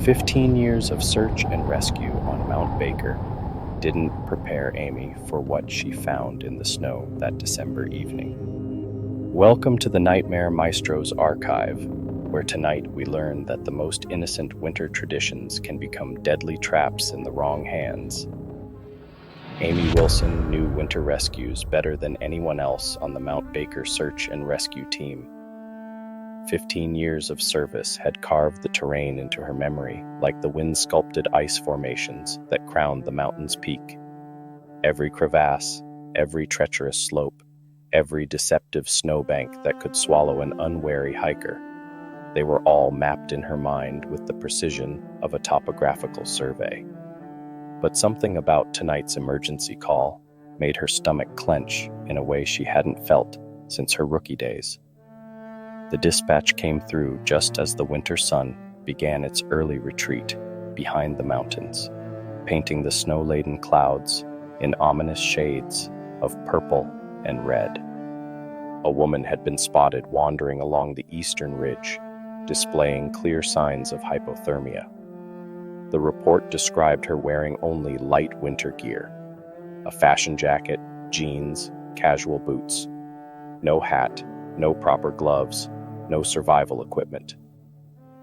15 years of search and rescue on Mount Baker didn't prepare Amy for what she found in the snow that December evening. Welcome to the Nightmare Maestro's archive, where tonight we learn that the most innocent winter traditions can become deadly traps in the wrong hands. Amy Wilson knew winter rescues better than anyone else on the Mount Baker search and rescue team. 15 years of service had carved the terrain into her memory like the wind-sculpted ice formations that crowned the mountain's peak. Every crevasse, every treacherous slope, every deceptive snowbank that could swallow an unwary hiker, they were all mapped in her mind with the precision of a topographical survey. But something about tonight's emergency call made her stomach clench in a way she hadn't felt since her rookie days. The dispatch came through just as the winter sun began its early retreat behind the mountains, painting the snow-laden clouds in ominous shades of purple and red. A woman had been spotted wandering along the eastern ridge, displaying clear signs of hypothermia. The report described her wearing only light winter gear, a fashion jacket, jeans, casual boots. No hat, no proper gloves, no survival equipment.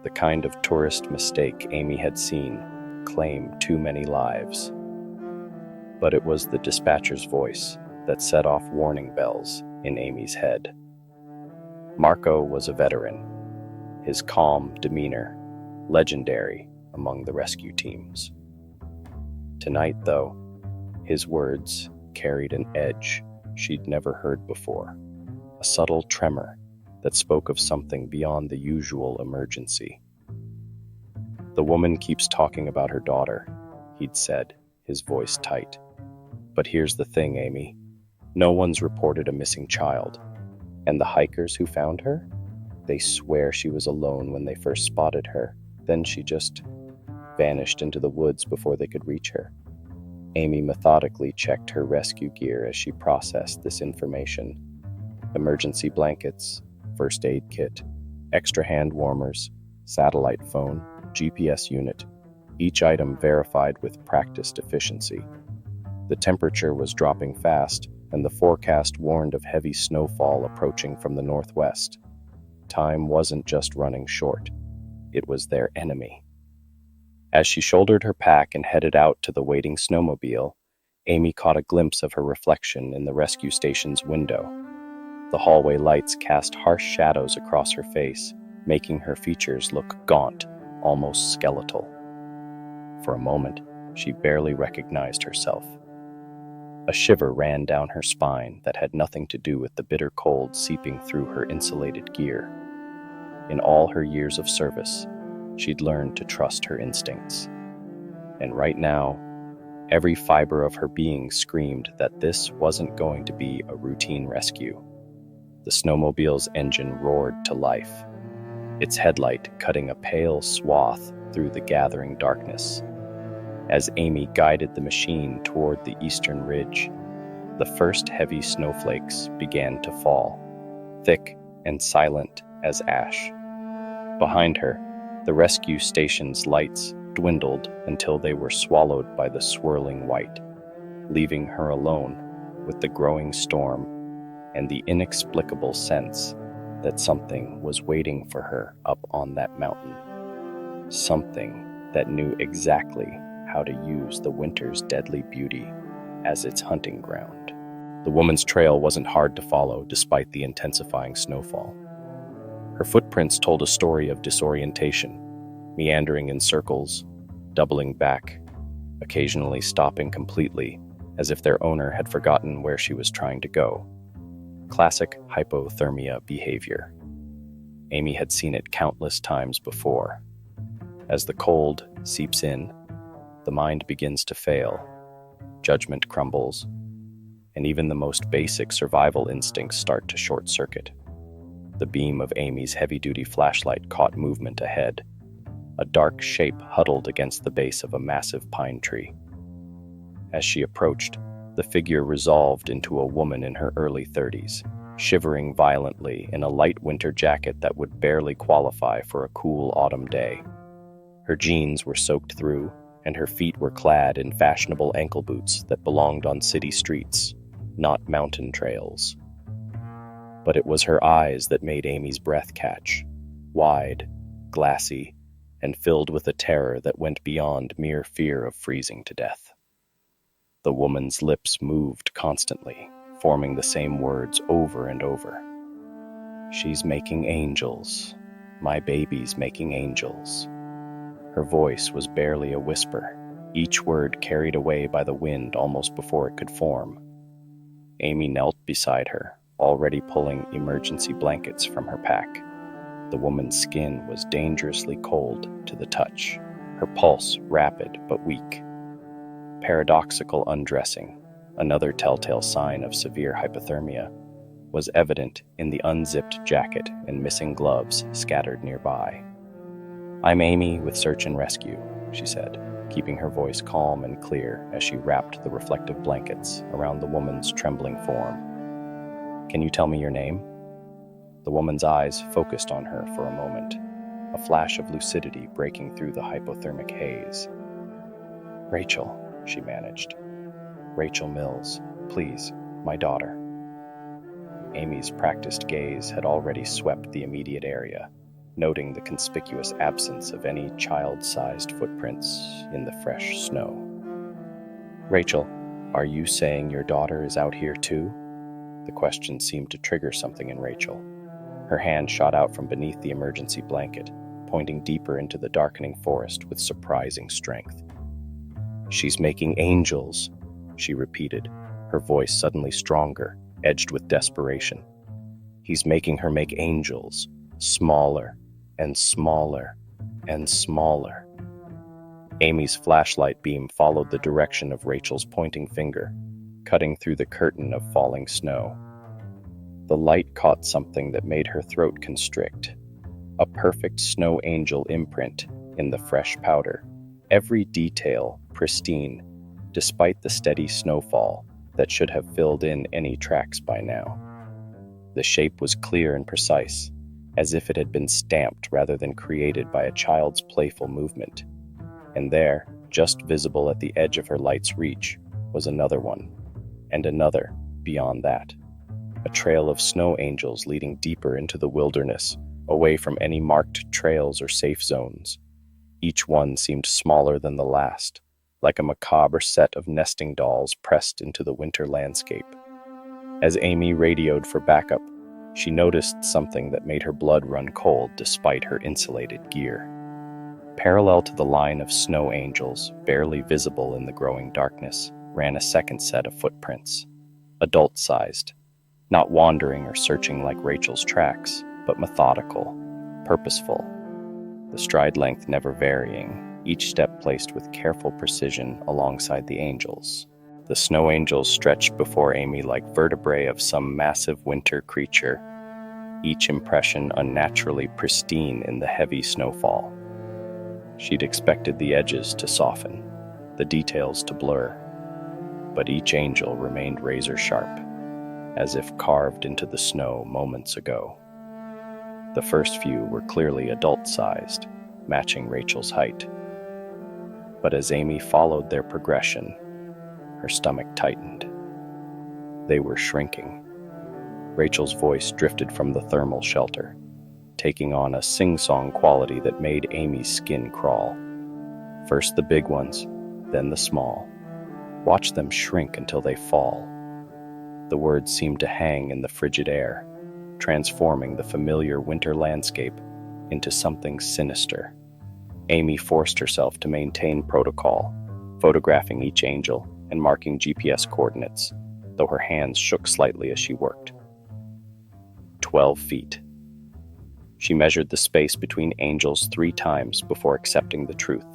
The kind of tourist mistake Amy had seen claim too many lives. But it was the dispatcher's voice that set off warning bells in Amy's head. Marco was a veteran, his calm demeanor legendary among the rescue teams. Tonight, though, his words carried an edge she'd never heard before, a subtle tremor that spoke of something beyond the usual emergency. "The woman keeps talking about her daughter," he'd said, his voice tight. "But here's the thing, Amy. No one's reported a missing child. And the hikers who found her? They swear she was alone when they first spotted her. Then she just vanished into the woods before they could reach her." Amy methodically checked her rescue gear as she processed this information. Emergency blankets, first aid kit, extra hand warmers, satellite phone, GPS unit, each item verified with practiced efficiency. The temperature was dropping fast, and the forecast warned of heavy snowfall approaching from the northwest. Time wasn't just running short, it was their enemy. As she shouldered her pack and headed out to the waiting snowmobile, Amy caught a glimpse of her reflection in the rescue station's window. The hallway lights cast harsh shadows across her face, making her features look gaunt, almost skeletal. For a moment, she barely recognized herself. A shiver ran down her spine that had nothing to do with the bitter cold seeping through her insulated gear. In all her years of service, she'd learned to trust her instincts. And right now, every fiber of her being screamed that this wasn't going to be a routine rescue. The snowmobile's engine roared to life, its headlight cutting a pale swath through the gathering darkness. As Amy guided the machine toward the eastern ridge, the first heavy snowflakes began to fall, thick and silent as ash. Behind her, the rescue station's lights dwindled until they were swallowed by the swirling white, leaving her alone with the growing storm and the inexplicable sense that something was waiting for her up on that mountain. Something that knew exactly how to use the winter's deadly beauty as its hunting ground. The woman's trail wasn't hard to follow despite the intensifying snowfall. Her footprints told a story of disorientation, meandering in circles, doubling back, occasionally stopping completely, as if their owner had forgotten where she was trying to go. Classic hypothermia behavior. Amy had seen it countless times before. As the cold seeps in, the mind begins to fail, judgment crumbles, and even the most basic survival instincts start to short-circuit. The beam of Amy's heavy-duty flashlight caught movement ahead, a dark shape huddled against the base of a massive pine tree. As she approached, the figure resolved into a woman in her early 30s, shivering violently in a light winter jacket that would barely qualify for a cool autumn day. Her jeans were soaked through, and her feet were clad in fashionable ankle boots that belonged on city streets, not mountain trails. But it was her eyes that made Amy's breath catch, wide, glassy, and filled with a terror that went beyond mere fear of freezing to death. The woman's lips moved constantly, forming the same words over and over. "She's making angels. My baby's making angels." Her voice was barely a whisper, each word carried away by the wind almost before it could form. Amy knelt beside her, already pulling emergency blankets from her pack. The woman's skin was dangerously cold to the touch, her pulse rapid but weak. Paradoxical undressing, another telltale sign of severe hypothermia, was evident in the unzipped jacket and missing gloves scattered nearby. "I'm Amy with Search and Rescue," she said, keeping her voice calm and clear as she wrapped the reflective blankets around the woman's trembling form. "Can you tell me your name?" The woman's eyes focused on her for a moment, a flash of lucidity breaking through the hypothermic haze. "Rachel," she managed. "Rachel Mills, please, my daughter." Amy's practiced gaze had already swept the immediate area, noting the conspicuous absence of any child-sized footprints in the fresh snow. "Rachel, are you saying your daughter is out here too?" The question seemed to trigger something in Rachel. Her hand shot out from beneath the emergency blanket, pointing deeper into the darkening forest with surprising strength. "She's making angels," she repeated, her voice suddenly stronger, edged with desperation. "He's making her make angels, smaller and smaller and smaller." Amy's flashlight beam followed the direction of Rachel's pointing finger, cutting through the curtain of falling snow. The light caught something that made her throat constrict. A perfect snow angel imprint in the fresh powder, every detail pristine, despite the steady snowfall that should have filled in any tracks by now. The shape was clear and precise, as if it had been stamped rather than created by a child's playful movement. And there, just visible at the edge of her light's reach, was another one, and another beyond that. A trail of snow angels leading deeper into the wilderness, away from any marked trails or safe zones. Each one seemed smaller than the last, like a macabre set of nesting dolls pressed into the winter landscape. As Amy radioed for backup, she noticed something that made her blood run cold despite her insulated gear. Parallel to the line of snow angels, barely visible in the growing darkness, ran a second set of footprints, adult-sized, not wandering or searching like Rachel's tracks, but methodical, purposeful, the stride length never varying, each step placed with careful precision alongside the angels. The snow angels stretched before Amy like vertebrae of some massive winter creature, each impression unnaturally pristine in the heavy snowfall. She'd expected the edges to soften, the details to blur, but each angel remained razor-sharp, as if carved into the snow moments ago. The first few were clearly adult-sized, matching Rachel's height. But as Amy followed their progression, her stomach tightened. They were shrinking. Rachel's voice drifted from the thermal shelter, taking on a sing-song quality that made Amy's skin crawl. First the big ones, then the small. Watch them shrink until they fall. The words seemed to hang in the frigid air, transforming the familiar winter landscape into something sinister. Amy forced herself to maintain protocol, photographing each angel and marking GPS coordinates, though her hands shook slightly as she worked. 12 feet. She measured the space between angels 3 times before accepting the truth.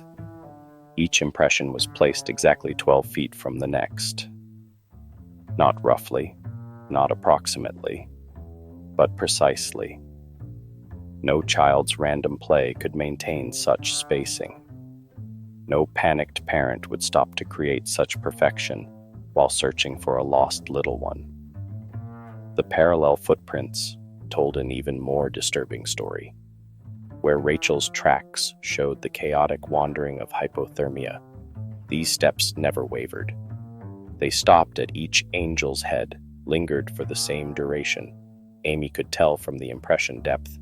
Each impression was placed exactly 12 feet from the next. Not roughly, not approximately, but precisely. No child's random play could maintain such spacing. No panicked parent would stop to create such perfection while searching for a lost little one. The parallel footprints told an even more disturbing story. where Rachel's tracks showed the chaotic wandering of hypothermia, these steps never wavered. They stopped at each angel's head, lingered for the same duration. Amy could tell from the impression depth,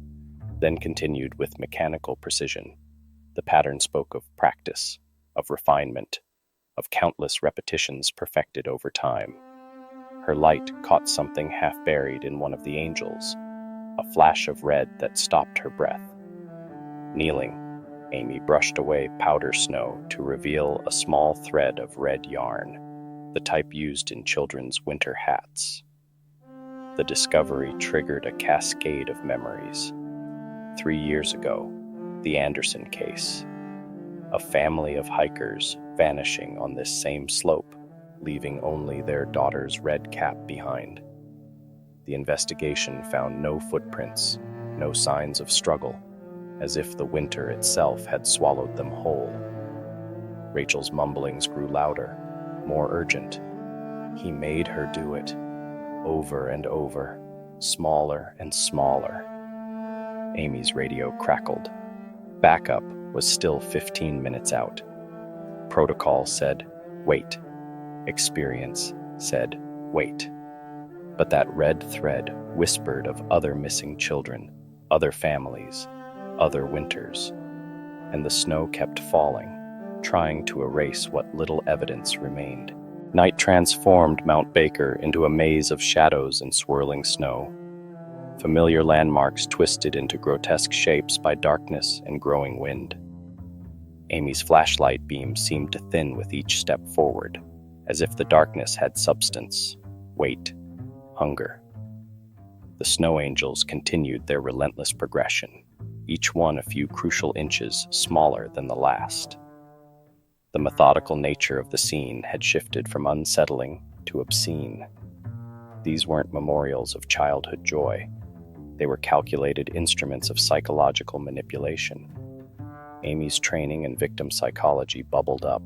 then continued with mechanical precision. The pattern spoke of practice, of refinement, of countless repetitions perfected over time. Her light caught something half buried in one of the angels, a flash of red that stopped her breath. Kneeling, Amy brushed away powder snow to reveal a small thread of red yarn, the type used in children's winter hats. The discovery triggered a cascade of memories. 3 years ago, the Anderson case. A family of hikers vanishing on this same slope, leaving only their daughter's red cap behind. The investigation found no footprints, no signs of struggle, as if the winter itself had swallowed them whole. Rachel's mumblings grew louder, more urgent. He made her do it, over and over, smaller and smaller. Amy's radio crackled. Backup was still 15 minutes out. Protocol said, wait. Experience said, wait. But that red thread whispered of other missing children, other families, other winters. And the snow kept falling, trying to erase what little evidence remained. Night transformed Mount Baker into a maze of shadows and swirling snow. Familiar landmarks twisted into grotesque shapes by darkness and growing wind. Amy's flashlight beam seemed to thin with each step forward, as if the darkness had substance, weight, hunger. The snow angels continued their relentless progression, each one a few crucial inches smaller than the last. The methodical nature of the scene had shifted from unsettling to obscene. These weren't memorials of childhood joy. They were calculated instruments of psychological manipulation. Amy's training in victim psychology bubbled up.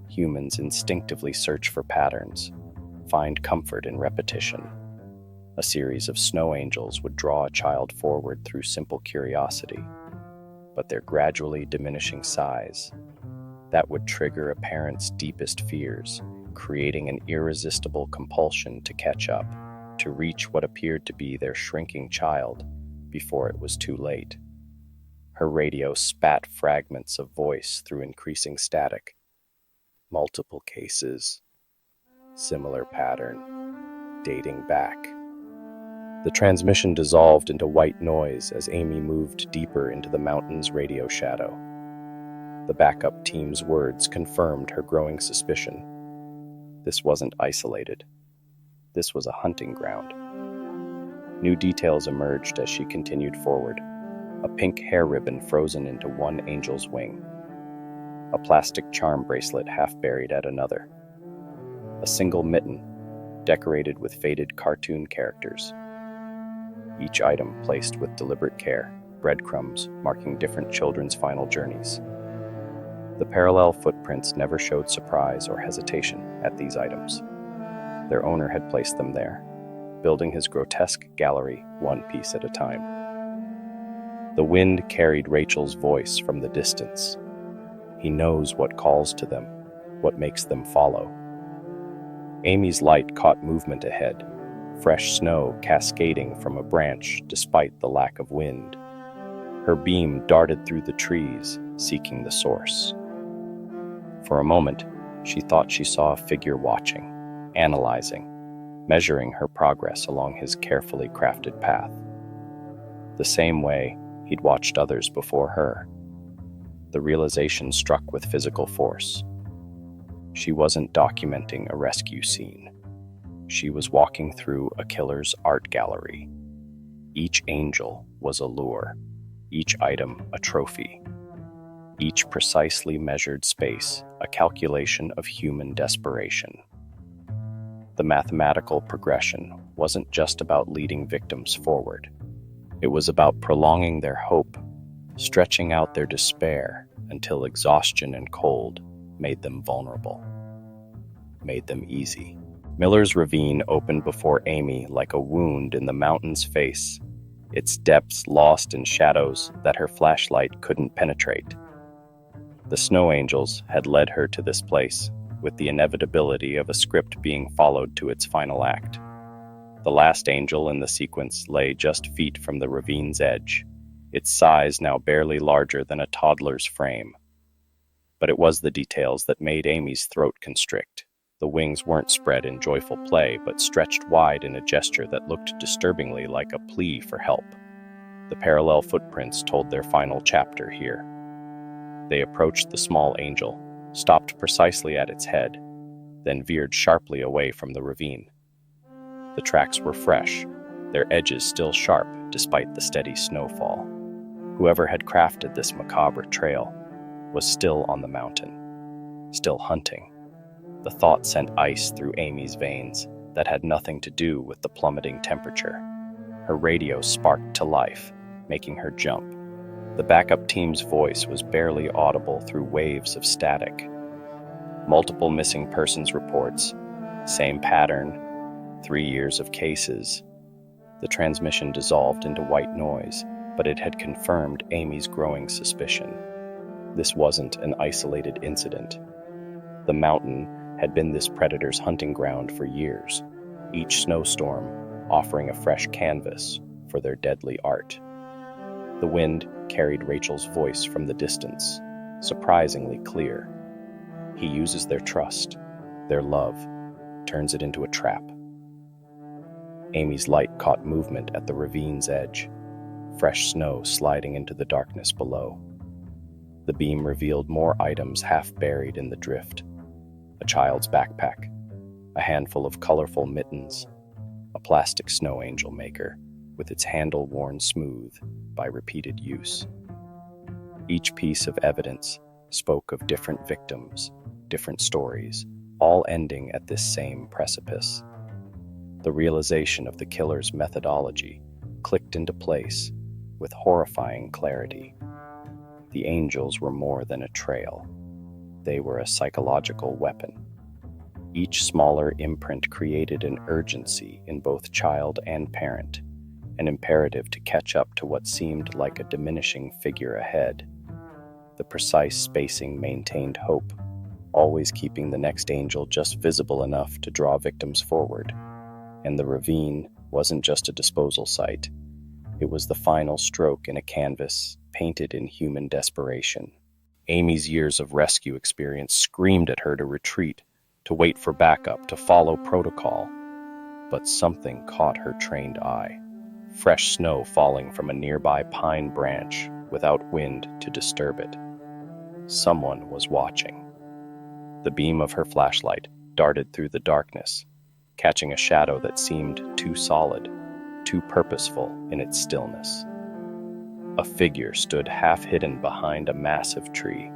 Humans instinctively search for patterns, find comfort in repetition. A series of snow angels would draw a child forward through simple curiosity, but their gradually diminishing size, that would trigger a parent's deepest fears, creating an irresistible compulsion to catch up, to reach what appeared to be their shrinking child before it was too late. Her radio spat fragments of voice through increasing static. Multiple cases, similar pattern, dating back. The transmission dissolved into white noise as Amy moved deeper into the mountain's radio shadow. The backup team's words confirmed her growing suspicion. This wasn't isolated. This was a hunting ground. New details emerged as she continued forward. A pink hair ribbon frozen into one angel's wing. A plastic charm bracelet half buried at another. A single mitten, decorated with faded cartoon characters. Each item placed with deliberate care, breadcrumbs marking different children's final journeys. The parallel footprints never showed surprise or hesitation at these items. Their owner had placed them there, building his grotesque gallery one piece at a time. The wind carried Rachel's voice from the distance. He knows what calls to them, what makes them follow. Amy's light caught movement ahead, fresh snow cascading from a branch despite the lack of wind. Her beam darted through the trees, seeking the source. For a moment, she thought she saw a figure watching, analyzing, measuring her progress along his carefully crafted path. The same way he'd watched others before her. The realization struck with physical force. She wasn't documenting a rescue scene. She was walking through a killer's art gallery. Each angel was a lure, each item a trophy, each precisely measured space a calculation of human desperation. The mathematical progression wasn't just about leading victims forward. It was about prolonging their hope, stretching out their despair until exhaustion and cold made them vulnerable, made them easy. Miller's ravine opened before Amy like a wound in the mountain's face. its depths lost in shadows that her flashlight couldn't penetrate. The snow angels had led her to this place, with the inevitability of a script being followed to its final act. The last angel in the sequence lay just feet from the ravine's edge, its size now barely larger than a toddler's frame. But it was the details that made Amy's throat constrict. The wings weren't spread in joyful play, but stretched wide in a gesture that looked disturbingly like a plea for help. The parallel footprints told their final chapter here. They approached the small angel, stopped precisely at its head, then veered sharply away from the ravine. The tracks were fresh, their edges still sharp despite the steady snowfall. Whoever had crafted this macabre trail was still on the mountain, still hunting. The thought sent ice through Amy's veins that had nothing to do with the plummeting temperature. Her radio sparked to life, making her jump. The backup team's voice was barely audible through waves of static. Multiple missing persons reports, same pattern, 3 years of cases. The transmission dissolved into white noise, but it had confirmed Amy's growing suspicion. This wasn't an isolated incident. The mountain had been this predator's hunting ground for years, each snowstorm offering a fresh canvas for their deadly art. The wind carried Rachel's voice from the distance, surprisingly clear. He uses their trust, their love, turns it into a trap. Amy's light caught movement at the ravine's edge, fresh snow sliding into the darkness below. The beam revealed more items half buried in the drift. A child's backpack, a handful of colorful mittens, a plastic snow angel maker with its handle worn smooth by repeated use. Each piece of evidence spoke of different victims, different stories, all ending at this same precipice. The realization of the killer's methodology clicked into place with horrifying clarity. The angels were more than a trail. They were a psychological weapon. Each smaller imprint created an urgency in both child and parent, an imperative to catch up to what seemed like a diminishing figure ahead. The precise spacing maintained hope, always keeping the next angel just visible enough to draw victims forward. And the ravine wasn't just a disposal site. It was the final stroke in a canvas painted in human desperation. Amy's years of rescue experience screamed at her to retreat, to wait for backup, to follow protocol. But something caught her trained eye. Fresh snow falling from a nearby pine branch without wind to disturb it. Someone was watching. The beam of her flashlight darted through the darkness, catching a shadow that seemed too solid, too purposeful in its stillness. A figure stood half hidden behind a massive tree,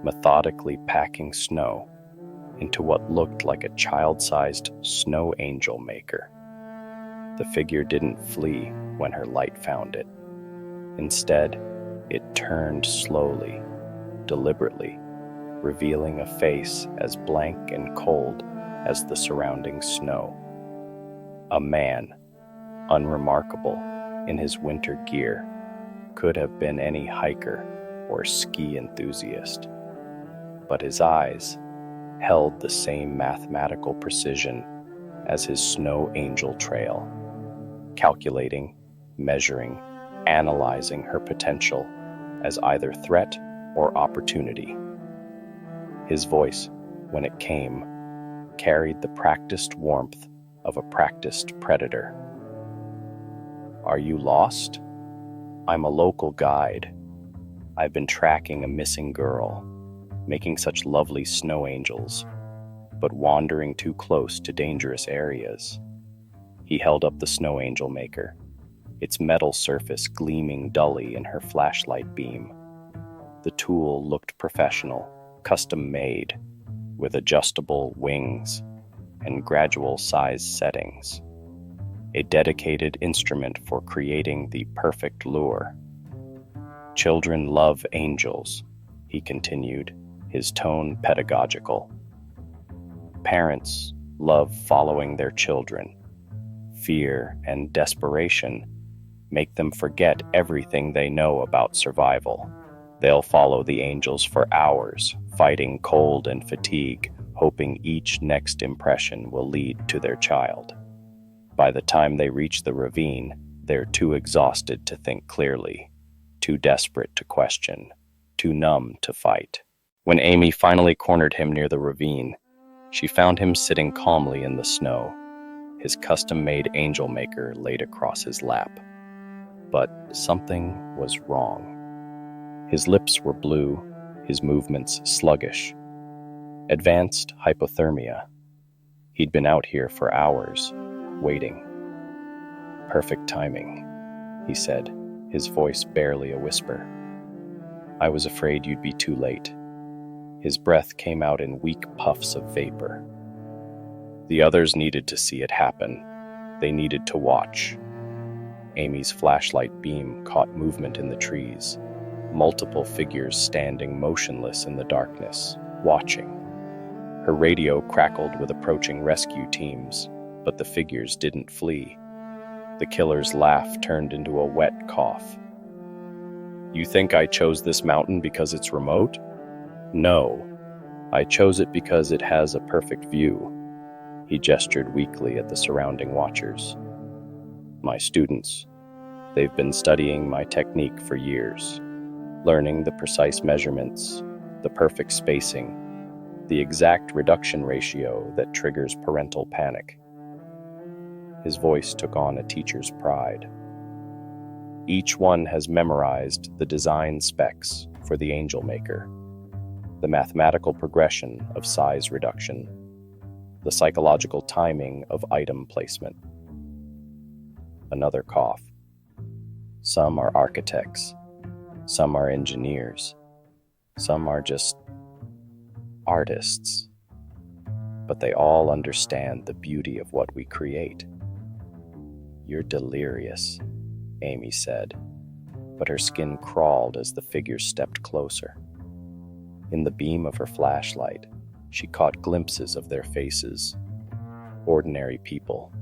methodically packing snow into what looked like a child-sized snow angel maker. The figure didn't flee when her light found it. Instead, it turned slowly, deliberately, revealing a face as blank and cold as the surrounding snow. A man, unremarkable in his winter gear, could have been any hiker or ski enthusiast. But his eyes held the same mathematical precision as his snow angel trail, calculating, measuring, analyzing her potential as either threat or opportunity. His voice, when it came, carried the practiced warmth of a practiced predator. "Are you lost? I'm a local guide. I've been tracking a missing girl, making such lovely snow angels, but wandering too close to dangerous areas." He held up the snow angel maker, its metal surface gleaming dully in her flashlight beam. The tool looked professional, custom-made, with adjustable wings and gradual size settings. A dedicated instrument for creating the perfect lure. "Children love angels," he continued, his tone pedagogical. "Parents love following their children. Fear and desperation make them forget everything they know about survival. They'll follow the angels for hours, fighting cold and fatigue, hoping each next impression will lead to their child. By the time they reach the ravine, they're too exhausted to think clearly, too desperate to question, too numb to fight. When Amy finally cornered him near the ravine, she found him sitting calmly in the snow, his custom-made angel maker laid across his lap. But something was wrong. His lips were blue, his movements sluggish. Advanced hypothermia. He'd been out here for hours, waiting. Perfect timing, he said, his voice barely a whisper. I was afraid you'd be too late. His breath came out in weak puffs of vapor. The others needed to see it happen. They needed to watch. Amy's flashlight beam caught movement in the trees, multiple figures standing motionless in the darkness, watching. Her radio crackled with approaching rescue teams, but the figures didn't flee. The killer's laugh turned into a wet cough. You think I chose this mountain because it's remote? No, I chose it because it has a perfect view. He gestured weakly at the surrounding watchers. My students. They've been studying my technique for years, learning the precise measurements, the perfect spacing, the exact reduction ratio that triggers parental panic. His voice took on a teacher's pride. Each one has memorized the design specs for the angel maker, the mathematical progression of size reduction, the psychological timing of item placement. Another cough. Some are architects, some are engineers, some are just artists. But they all understand the beauty of what we create. You're delirious, Amy said, but her skin crawled as the figures stepped closer. In the beam of her flashlight, she caught glimpses of their faces. Ordinary people,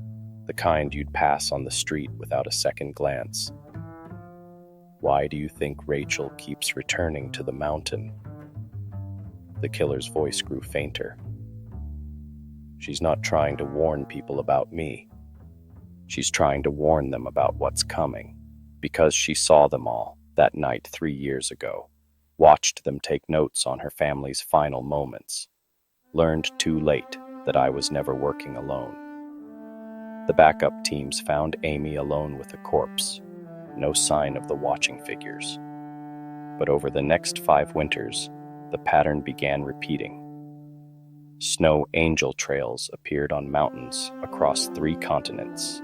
the kind you'd pass on the street without a second glance. Why do you think Rachel keeps returning to the mountain? The killer's voice grew fainter. She's not trying to warn people about me. She's trying to warn them about what's coming, because she saw them all that night 3 years ago, watched them take notes on her family's final moments, learned too late that I was never working alone. The backup teams found Amy alone with a corpse, no sign of the watching figures. But over the next 5 winters, the pattern began repeating. Snow angel trails appeared on mountains across 3 continents,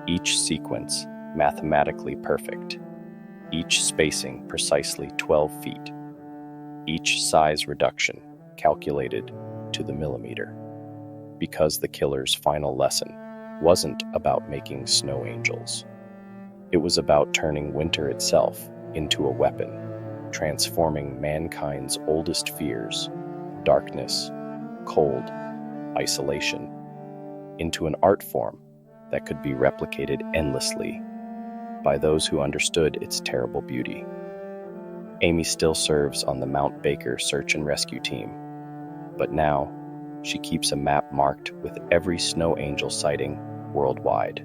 each sequence mathematically perfect, each spacing precisely 12 feet, each size reduction calculated to the millimeter, because the killer's final lesson wasn't about making snow angels. It was about turning winter itself into a weapon, transforming mankind's oldest fears, darkness, cold, isolation, into an art form that could be replicated endlessly by those who understood its terrible beauty. Amy still serves on the Mount Baker search and rescue team, but now she keeps a map marked with every snow angel sighting worldwide.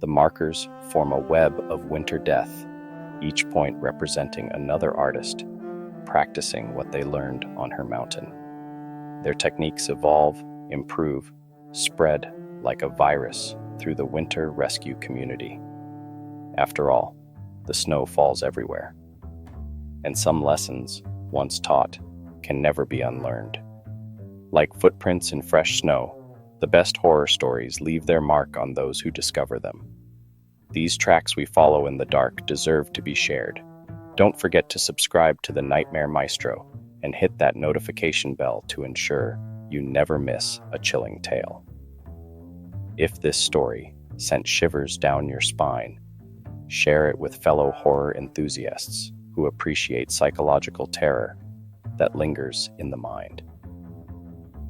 The markers form a web of winter death, each point representing another artist practicing what they learned on her mountain. Their techniques evolve, improve, spread like a virus through the winter rescue community. After all, the snow falls everywhere, and some lessons, once taught, can never be unlearned. Like footprints in fresh snow, the best horror stories leave their mark on those who discover them. These tracks we follow in the dark deserve to be shared. Don't forget to subscribe to the Nightmare Maestro and hit that notification bell to ensure you never miss a chilling tale. If this story sent shivers down your spine, share it with fellow horror enthusiasts who appreciate psychological terror that lingers in the mind.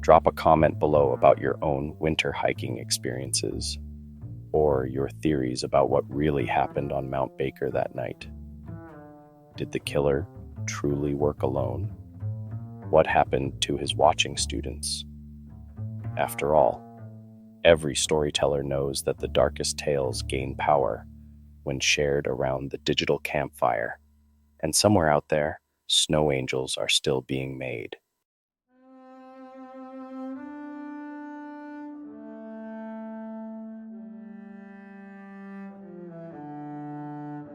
Drop a comment below about your own winter hiking experiences, or your theories about what really happened on Mount Baker that night. Did the killer truly work alone? What happened to his watching students? After all, every storyteller knows that the darkest tales gain power when shared around the digital campfire, and somewhere out there, snow angels are still being made.